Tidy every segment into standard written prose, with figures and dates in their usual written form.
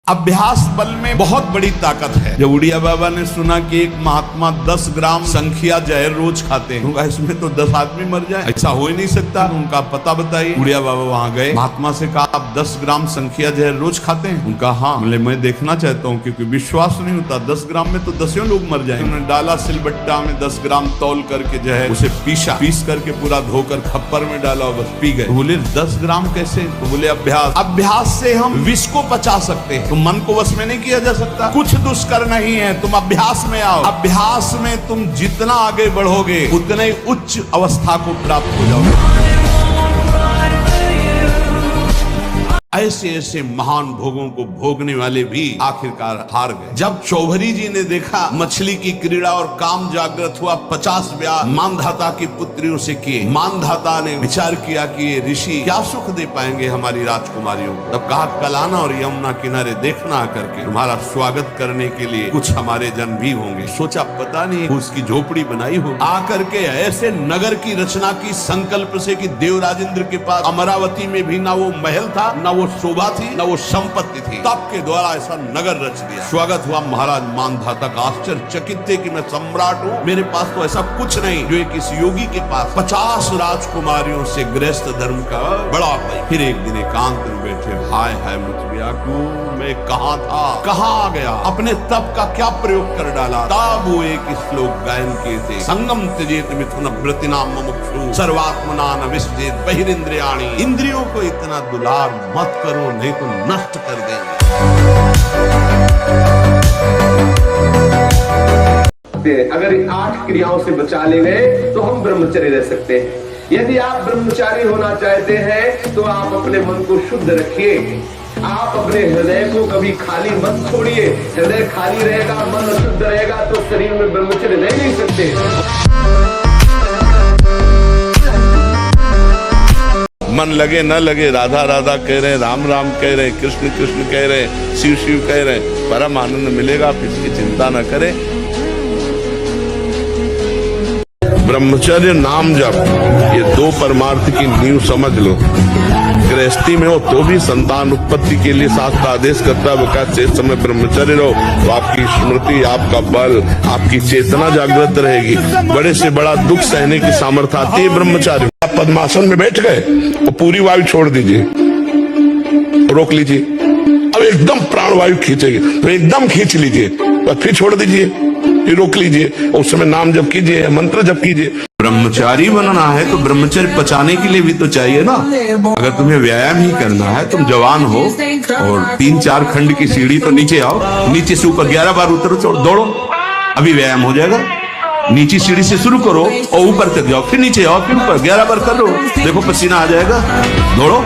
अभ्यास बल में बहुत बड़ी ताकत है। जब उड़िया बाबा ने सुना कि एक महात्मा 10 ग्राम संख्या जहर रोज खाते हैं, उनका इसमें तो 10 आदमी मर जाए, ऐसा हो ही नहीं सकता। उनका पता बताइए। उड़िया बाबा वहां गए, महात्मा से कहा आप 10 ग्राम संख्या जहर रोज खाते हैं? उनका हाँ। बोले मैं देखना चाहता हूँ, क्योंकि विश्वास नहीं होता 10 ग्राम में तो 10 लोग मर जाएंगे। उन्होंने डाला सिलबट्टा में 10 ग्राम तौल करके जहर, उसे पीस करके पूरा धोकर खप्पर में डाला और बस पी गए। बोले 10 ग्राम कैसे? तो बोले अभ्यास से हम विष को पचा सकते हैं। मन को वश में नहीं किया जा सकता। कुछ दुष्कर नहीं है, तुम अभ्यास में आओ। अभ्यास में तुम जितना आगे बढ़ोगे उतने उच्च अवस्था को प्राप्त हो जाओगे। ऐसे ऐसे महान भोगों को भोगने वाले भी आखिरकार हार गए। जब चौधरी जी ने देखा मछली की क्रीड़ा और काम जागृत हुआ, 50 ब्याह मानधाता की पुत्रियों से किए। मानधाता ने विचार किया कि ये ऋषि क्या सुख दे पाएंगे हमारी राजकुमारियों को। तब कहा कल आना और यमुना किनारे देखना आकर के, तुम्हारा स्वागत करने के लिए कुछ हमारे जन भी होंगे। सोचा पता नहीं उसकी झोपड़ी बनाई हो। आकर के ऐसे नगर की रचना की संकल्प से कि देवराजेंद्र के पास अमरावती में भी ना वो महल था, ना वो शोभा थी, न वो संपत्ति थी। तब के द्वारा ऐसा नगर रच दिया। स्वागत हुआ महाराज मानधाता का। आश्चर्यचकित थे कि मैं सम्राट हूँ, मेरे पास तो ऐसा कुछ नहीं जो एक इस योगी के पास 50 राजकुमारियों से गृहस्थ धर्म का बड़ा भाई। फिर एक दिन एकांत में बैठे, हाय हाय मुझे मैं कहाँ था, कहाँ आ गया, अपने तप का क्या प्रयोग कर डाला। तब वो एक श्लोक गायन किए थे, संगम त्यजेत मिथुन व्रतिनाम मुमुक्षु सर्वात्मना न विसजेत बहिरिंद्रियाणि। इंद्रियों को इतना दुलार मत करो, नहीं तो नष्ट कर देंगे। अगर 8 क्रियाओं से बचा ले गए तो हम ब्रह्मचर्य रह सकते हैं। यदि आप ब्रह्मचारी होना चाहते हैं तो आप अपने मन को शुद्ध रखिए। आप अपने हृदय को कभी खाली मत छोड़िए। हृदय खाली रहेगा, मन अशुद्ध रहेगा तो शरीर में ब्रह्मचर्य रह नहीं सकते। मन लगे न लगे, राधा राधा कह रहे, राम राम कह रहे, कृष्ण कृष्ण कह रहे, शिव शिव कह रहे, परम आनंद मिलेगा। आप इसकी चिंता न करें। ब्रह्मचर्य नाम जप, ये 2 परमार्थ की नींव समझ लो। गृहस्थी में हो तो भी संतान उत्पत्ति के लिए शास्त्र आदेश करता है, वो शेष समय ब्रह्मचर्य रहो तो आपकी स्मृति, आपका बल, आपकी चेतना जागृत रहेगी। बड़े से बड़ा दुख सहने की सामर्थ्य आती है ब्रह्मचारी। आप पद्मासन में बैठ गए तो पूरी वायु छोड़ दीजिए, रोक लीजिए। अब एकदम प्राणवायु खींचेगी तो एकदम खींच लीजिए, फिर छोड़ दीजिए, फिर रोक लीजिए। उस समय नाम जप कीजिए, मंत्र जप कीजिए। ब्रह्मचारी बनना है तो ब्रह्मचर्य पचाने के लिए भी तो चाहिए ना। अगर तुम्हें व्यायाम ही करना है, तुम जवान हो और 3-4 खंड की सीढ़ी तो नीचे आओ, नीचे से ऊपर 11 बार उतरो, दौड़ो, अभी व्यायाम हो जाएगा। नीचे सीढ़ी से शुरू करो और ऊपर तक जाओ, फिर नीचे आओ, फिर ऊपर 11 बार करो, देखो पसीना आ जाएगा। दौड़ो।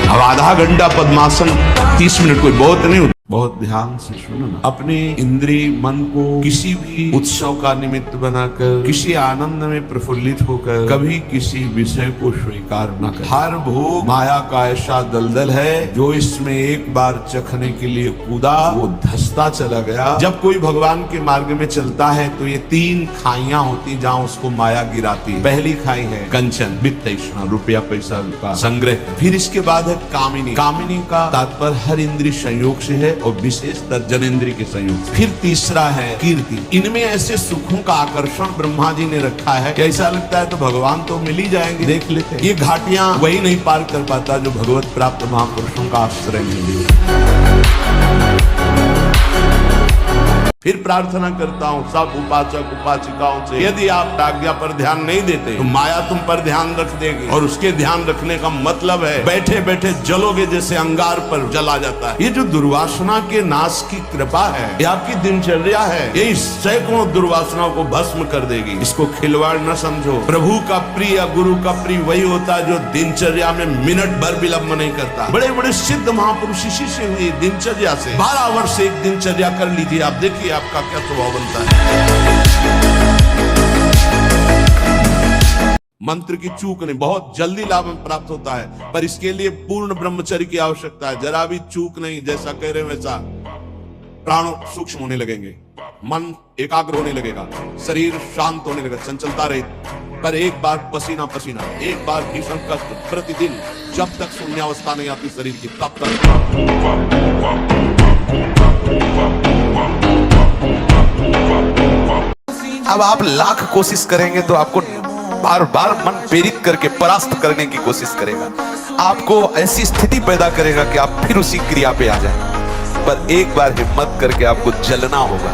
अब आधा घंटा पद्मासन, 30 मिनट कोई बहुत नहीं। बहुत ध्यान से सुनो ना। अपने इंद्रिय मन को किसी भी उत्सव का निमित्त बनाकर, किसी आनंद में प्रफुल्लित होकर कभी किसी विषय को स्वीकार न कर। हर भोग माया का ऐसा दलदल है, जो इसमें एक बार चखने के लिए कूदा वो धंसता चला गया। जब कोई भगवान के मार्ग में चलता है तो ये 3 खाइयां होती जहाँ उसको माया गिराती है। पहली खाई है कंचन, वित्त तृष्णा, रुपया पैसा का संग्रह। फिर इसके बाद है कामिनी। कामिनी का तात्पर्य हर इंद्रिय संयोग से है और विशेषतर जनेंद्रिय के संयोग। फिर तीसरा है कीर्ति। इनमें ऐसे सुखों का आकर्षण ब्रह्मा जी ने रखा है कि ऐसा लगता है तो भगवान तो मिल ही जाएंगे। देख लेते हैं, ये घाटियां वही नहीं पार कर पाता जो भगवत प्राप्त महापुरुषों का आश्रय मिले। फिर प्रार्थना करता हूँ सब उपासक उपासिकाओं से, यदि आप आज्ञा पर ध्यान नहीं देते तो माया तुम पर ध्यान रख देगी। और उसके ध्यान रखने का मतलब है बैठे बैठे जलोगे जैसे अंगार पर जला जाता है। ये जो दुर्वासना के नाश की कृपा है, ये आपकी दिनचर्या है, ये सैकड़ों दुर्वासनाओं को भस्म कर देगी। इसको खिलवाड़ न समझो। प्रभु का प्रिय, गुरु का प्रिय वही होता है जो दिनचर्या में मिनट भर विलंब नहीं करता। बड़े बड़े सिद्ध महापुरुष इसी से हुए, दिनचर्या से। 12 वर्ष एक दिनचर्या कर लीजिए, आप देखिए आपका क्या स्वभाव बनता है। मंत्र की चूक नहीं, बहुत जल्दी लाभ प्राप्त होता है, पर इसके लिए पूर्ण ब्रह्मचर्य की आवश्यकता है। जरा भी चूक नहीं, जैसा कह रहे वैसा प्राण सूक्ष्म होने लगेंगे, मन एकाग्र होने लगेगा, शरीर शांत होने लगेगा, चंचलता रहित। पर एक बार पसीना पसीना, एक बार भीषण कष्ट प्रतिदिन, जब तक शून्यावस्था नहीं आती शरीर की, तब तक अब आप लाख कोशिश करेंगे तो आपको बार बार मन प्रेरित करके परास्त करने की कोशिश करेगा, आपको ऐसी स्थिति पैदा करेगा कि आप फिर उसी क्रिया पे आ जाएं। पर एक बार हिम्मत करके आपको जलना होगा,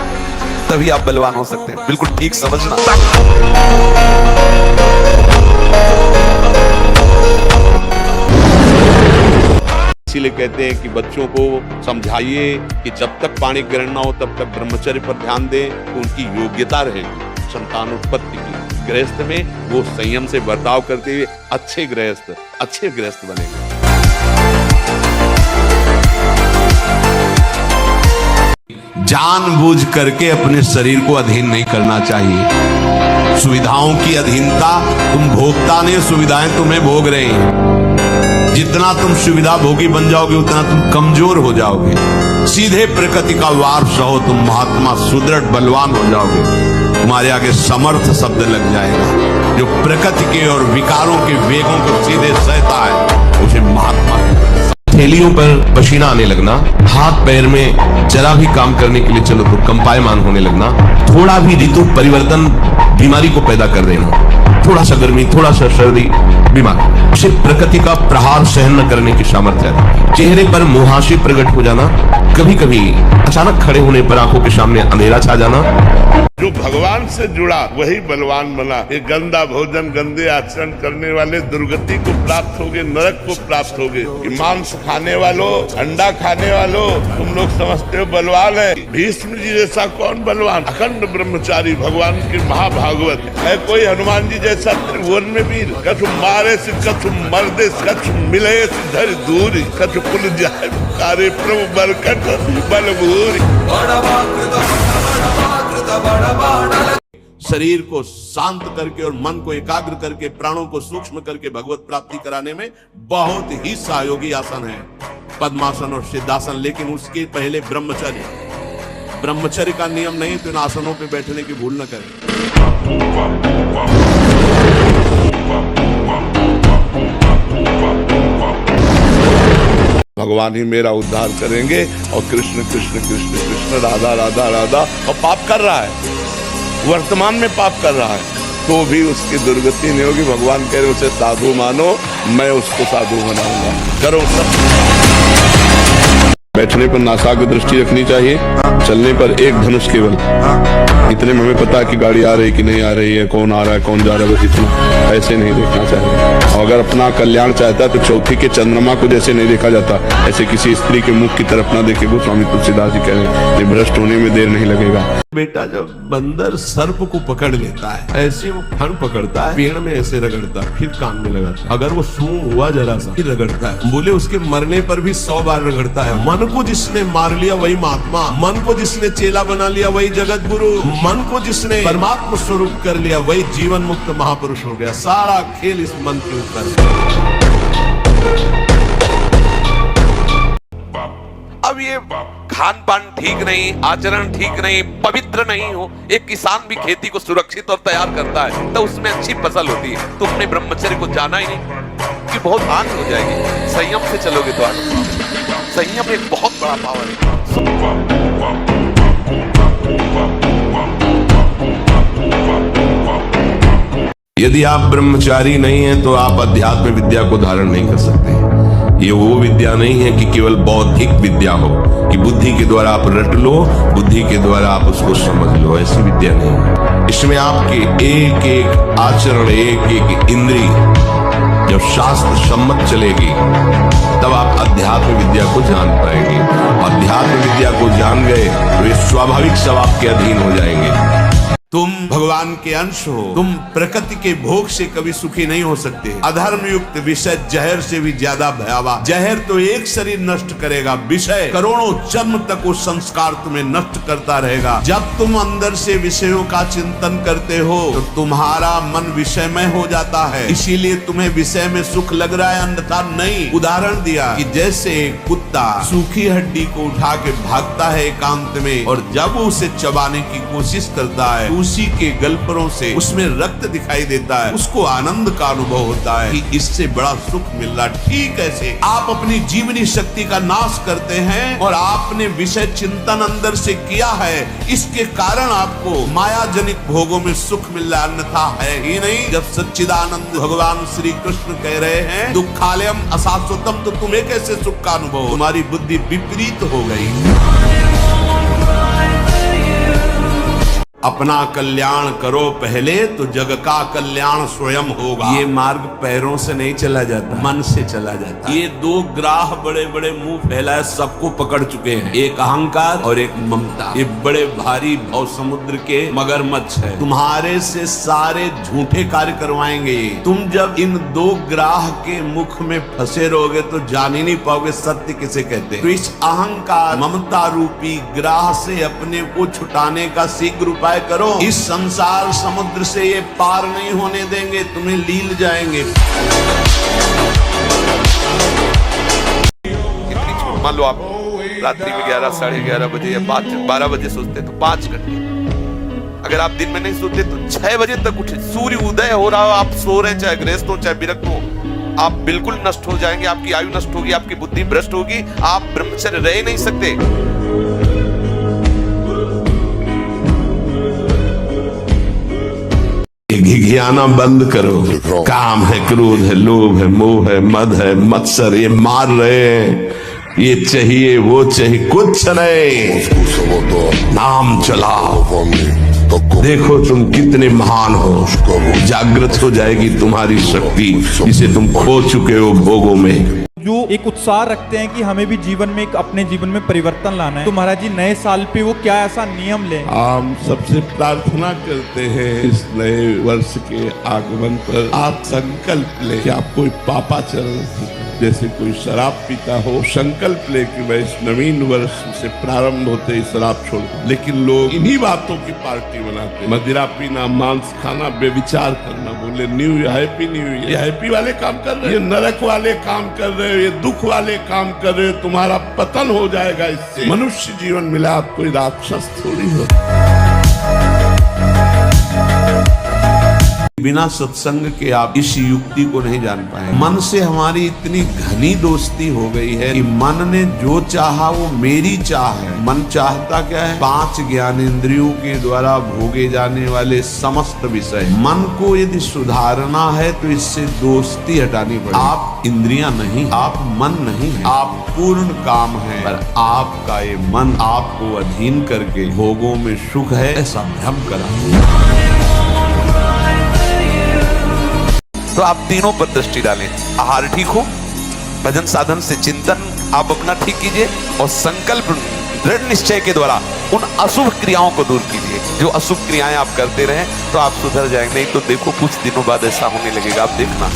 तभी आप बलवान हो सकते हैं। बिल्कुल ठीक समझना। इसीलिए कहते हैं कि बच्चों को समझाइए कि जब तक पाणी ग्रहण ना हो तब तक ब्रह्मचर्य पर ध्यान दें, तो उनकी योग्यता रहेगी संतानोत्पत्ति की। गृहस्थ में वो संयम से बर्ताव करते हुए अच्छे गृहस्थ बनेंगे। जानबूझ करके अपने शरीर को अधीन नहीं करना चाहिए। सुविधाओं की अधीनता, तुम भोगता नहीं, सुविधाएं तुम्हें भोग रही हैं। जितना तुम सुविधा भोगी बन जाओगे उतना तुम कमजोर हो जाओगे। सीधे प्रकृति का वारस रहो, तुम महात्मा सुदृढ़ बलवान हो जाओगे। तुम्हारे आगे समर्थ शब्द लग जाएगा। जो प्रकृति के और विकारों के वेगों को सीधे सहता है उसे महात्मा। थैलियों पर पसीना आने लगना, हाथ पैर में जरा भी काम करने के लिए चलो तो कंपायमान होने लगना, थोड़ा भी ऋतु परिवर्तन बीमारी को पैदा कर देना, थोड़ा सा गर्मी, थोड़ा सा सर्दी, बीमार। उसे प्रकृति का प्रहार सहन न करने की सामर्थ्य है। चेहरे पर मुहासे प्रकट हो जाना, कभी कभी अचानक खड़े होने पर आंखों के सामने अंधेरा छा जाना। जो भगवान से जुड़ा वही बलवान बना। ये गंदा भोजन, गंदे आचरण करने वाले दुर्गति को प्राप्त होगे, नरक को प्राप्त होगे। मांस खाने वालों, अंडा खाने वालों, तुम लोग समझते हो बलवान है। भीष्म जी जैसा कौन बलवान? अखंड ब्रह्मचारी भगवान के महाभागवत है। कोई हनुमान जी जैसा त्रिभुवन में वीर? कछु मारे से कछु मर्दे, कछु मिले से धर दूरी, कछु पुल जाए पुकारे प्रभु बरकत बलभूरी। शरीर को शांत करके और मन को एकाग्र करके, प्राणों को सूक्ष्म करके भगवत प्राप्ति कराने में बहुत ही सहयोगी आसन है पद्मासन और सिद्धासन। लेकिन उसके पहले ब्रह्मचर्य का नियम नहीं, तो इन आसनों पे बैठने की भूल न करें। भगवान ही मेरा उद्धार करेंगे। और कृष्ण कृष्ण कृष्ण कृष्ण, राधा राधा राधा, और पाप कर रहा है, वर्तमान में पाप कर रहा है, तो भी उसकी दुर्गति नहीं होगी। भगवान कह रहे उसे साधु मानो, मैं उसको साधु बनाऊंगा। करो सब। बैठने पर नासाग्र दृष्टि रखनी चाहिए, चलने पर एक धनुष केवल। इतने में हमें पता है कि गाड़ी आ रही कि नहीं आ रही है, कौन आ रहा है कौन जा रहा है, बस इतना। ऐसे नहीं देखना चाहिए। और अगर अपना कल्याण चाहता है तो चौथी के चंद्रमा को जैसे नहीं देखा जाता, ऐसे किसी स्त्री के मुख की तरफ ना देखे। वो स्वामी तुलसीदास जी कह रहे हैं, ये भ्रष्ट होने में देर नहीं लगेगा। बेटा, जब बंदर सर्प को पकड़ लेता है, ऐसे वो फन पकड़ता है, पेड़ में ऐसे रगड़ता है, फिर कान में लगाता है। अगर वो सूंघ हुआ जरा सा, फिर रगड़ता है। बोले उसके मरने पर भी 100 बार रगड़ता है। मन को जिसने मार लिया वही महात्मा, मन को जिसने चेला बना लिया वही जगत गुरु, मन को जिसने परमात्मा स्वरूप कर लिया वही जीवन मुक्त महापुरुष हो गया। सारा खेल इस मन के ऊपर। अब ये खान पान ठीक नहीं, आचरण ठीक नहीं, पवित्र नहीं हो, एक किसान भी खेती को सुरक्षित और तैयार करता है तो उसमें अच्छी फसल होती है। तो अपने ब्रह्मचर्य को जाना ही नहीं कि बहुत हानि हो जाएगी। संयम से चलोगे तो आगे। संयम एक बहुत बड़ा पावर है। यदि आप ब्रह्मचारी नहीं हैं तो आप अध्यात्म विद्या को धारण नहीं कर सकते। ये वो विद्या नहीं है कि केवल बौद्धिक विद्या हो, कि बुद्धि के द्वारा आप रट लो, बुद्धि के द्वारा आप उसको समझ लो। ऐसी विद्या नहीं है। इसमें आपके एक एक आचरण, एक एक इंद्रिय जब शास्त्र सम्मत चलेगी तब आप अध्यात्म विद्या को जान पाएंगे। अध्यात्म विद्या को जान गए तो ये स्वाभाविक सब आपके अधीन हो जाएंगे। तुम भगवान के अंश हो, तुम प्रकृति के भोग से कभी सुखी नहीं हो सकते। अधर्म युक्त विषय जहर से भी ज्यादा भयावह। जहर तो एक शरीर नष्ट करेगा, विषय करोड़ों जन्म तक वो संस्कार तुम्हें नष्ट करता रहेगा। जब तुम अंदर से विषयों का चिंतन करते हो तो तुम्हारा मन विषयमय हो जाता है, इसीलिए तुम्हें विषय में सुख लग रहा है, अन्यथा नहीं। उदाहरण दिया कि जैसे एक कुत्ता सूखी हड्डी को उठा के भागता है एकांत में, और जब उसे चबाने की कोशिश करता है उसी के गल्फरों से उसमें रक्त दिखाई देता है, उसको आनंद का अनुभव होता है कि इससे बड़ा सुख मिल रहा। ठीक ऐसे आप अपनी जीवनी शक्ति का नाश करते हैं और आपने विषय चिंतन अंदर से किया है, इसके कारण आपको माया जनित भोगों में सुख मिल रहा, अन्यथा है ही नहीं। जब सच्चिदानंद भगवान श्री कृष्ण कह रहे हैं दुखालयम अशाश्वतम, तो तुम्हें कैसे सुख का अनुभव? तुम्हारी बुद्धि विपरीत हो गई। अपना कल्याण करो पहले तो जग का कल्याण स्वयं होगा। ये मार्ग पैरों से नहीं चला जाता, मन से चला जाता। ये दो ग्राह बड़े बड़े मुंह फैलाए सबको पकड़ चुके हैं, एक अहंकार और एक ममता। ये बड़े भारी भव समुद्र के मगरमच्छ है, तुम्हारे से सारे झूठे कार्य करवाएंगे। तुम जब इन दो ग्राह के मुख में फंसे रहोगे तो जान ही नहीं पाओगे सत्य किसे कहते हैं। तो इस अहंकार ममता रूपी ग्राह से अपने को छुटाने का शीघ्र उपाय करो। इस संसार समुद्र से ये पार नहीं होने देंगे, तुम्हें लील जाएंगे। मान लो आप रात्रि में 11, साढ़े 11 बजे या 12 बजे सोते तो 5 घंटे, अगर आप दिन में नहीं सोते तो 6 बजे तक उठे, सूर्य उदय हो रहा हो, आप सो रहे हैं, चाहे गृहस्थ हो चाहे विरक्त हो, आप बिल्कुल नष्ट हो जाएंगे, आपकी आयु नष्ट होगी, आपकी बुद्धि भ्रष्ट होगी, आप ब्रह्मचर्य रह नहीं सकते। घिघियाना बंद करो। काम है, क्रोध है, लोभ है, मोह है, मद है, मत्सर, ये मार रहे हैं, ये चाहिए वो चाहिए, कुछ नहीं। नाम चलाओ, देखो तुम कितने महान हो। जागृत हो जाएगी तुम्हारी शक्ति जिसे तुम खो चुके हो भोगों में। जो एक उत्साह रखते हैं कि हमें भी जीवन में अपने जीवन में परिवर्तन लाना है, तो महाराज जी नए साल पे वो क्या ऐसा नियम लें? हम सबसे प्रार्थना करते हैं इस नए वर्ष के आगमन पर आप संकल्प ले कि आप कोई पापाचरण, जैसे कोई शराब पीता हो, संकल्प ले कि मैं इस नवीन वर्ष से प्रारंभ होते ही शराब छोड़ दूं। लेकिन लोग इन्हीं बातों की पार्टी बनाते, मदिरा पीना, मांस खाना, बेविचार करना, बोले new year, happy new year. ये हैप्पी वाले काम कर रहे हो, ये नरक वाले काम कर रहे हो, ये दुख वाले काम कर रहे हो, तुम्हारा पतन हो जाएगा इससे। मनुष्य जीवन मिला, आप कोई राक्षस थोड़ी हो। बिना सत्संग के आप इस युक्ति को नहीं जान पाए। मन से हमारी इतनी घनी दोस्ती हो गई है कि मन ने जो चाहा वो मेरी चाह है। मन चाहता क्या है? 5 ज्ञानेंद्रियों के द्वारा भोगे जाने वाले समस्त विषय। मन को यदि सुधारना है तो इससे दोस्ती हटानी पड़ेगी। आप इंद्रियां नहीं, आप मन नहीं है, आप पूर्ण काम है, पर आपका ये मन आपको अधीन करके भोगों में सुख है ऐसा भ्रम करा। तो आप तीनों पर दृष्टि डालें। आहार ठीक हो, भजन साधन से चिंतन आप अपना ठीक कीजिए और संकल्प दृढ़ निश्चय के द्वारा उन अशुभ क्रियाओं को दूर कीजिए। जो अशुभ क्रियाएं आप करते रहें तो आप सुधर जाएंगे। नहीं तो देखो कुछ दिनों बाद ऐसा होने लगेगा, आप देखना।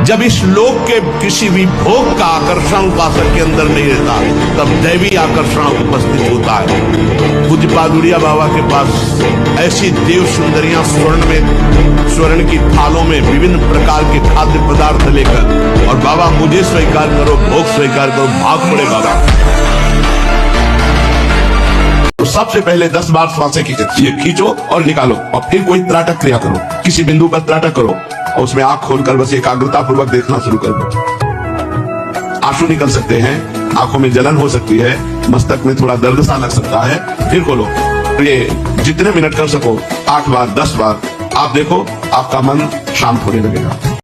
जब इस लोक के किसी भी भोग का आकर्षण उपासक के अंदर नहीं रहता, तब दैवी आकर्षण उपस्थित होता है। पूज्य पादुड़िया बाबा के पास ऐसी देव सुंदरियां स्वर्ण की थालों में विभिन्न प्रकार के खाद्य पदार्थ लेकर, और बाबा मुझे स्वीकार करो, भोग स्वीकार करो, भाग पड़े बाबा। तो सबसे पहले 10 बार श्वासें खींचो, ये खींचो और निकालो, और फिर कोई त्राटक क्रिया करो। किसी बिंदु पर त्राटक करो और उसमें आंख खोलकर बस एकाग्रता पूर्वक देखना शुरू कर दो। आंसू निकल सकते हैं, आंखों में जलन हो सकती है, मस्तक में थोड़ा दर्द सा लग सकता है, फिर खोलो। तो ये जितने मिनट कर सको, 8 बार 10 बार आप देखो, आपका मन शांत होने लगेगा।